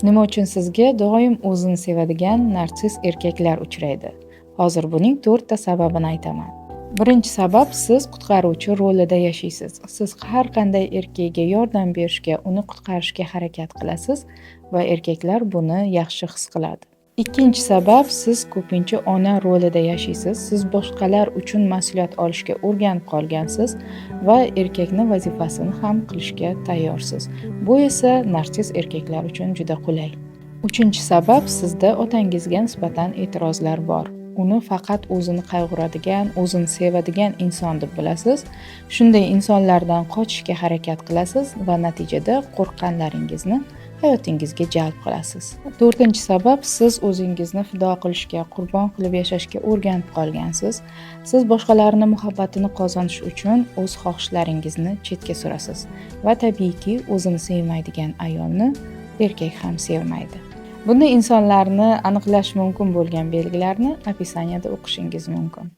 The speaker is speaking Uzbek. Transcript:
Nima uchun sizga doim o'zini sevadigan narsiz erkaklar uchraydi? Hozir buning 4 ta sababini aytaman. Birinchi sabab, siz qutqaruvchi rolida yashaysiz. Siz har qanday erkakka yordam berishga, uni qutqarishga harakat qilasiz va erkaklar buni yaxshi his qiladi. Ikkinchi sabab, siz ko'pincha ona rolida yashaysiz. Siz boshqalar uchun mas'uliyat olishga o'rganib qolgansiz va erkakning vazifasini ham qilishga tayyorsiz. Bu esa narsiz erkaklar uchun juda qulay. Uchinchi sabab, sizda otangizga nisbatan e'tirozlar bor. Uni faqat o'zini qayg'uradigan, o'zini sevadigan inson deb bilasiz. Shunday insonlardan qochishga harakat qilasiz va natijada qo'rqqanlaringizni hayotingizga jalb qilasiz. To'rtinchi sabab, siz o'zingizni fido qilishga, qurbon qilib yashashga o'rganib qolgansiz. Siz boshqalarning muhabbatini qozonish uchun o'z xohishlaringizni chetga surasiz va tabiiyki, o'zini sevmaydigan ayolni erkak ham sevmaydi. Bunday insonlarni aniqlash mumkin bo'lgan belgilarni opisaniyada o'qishingiz mumkin.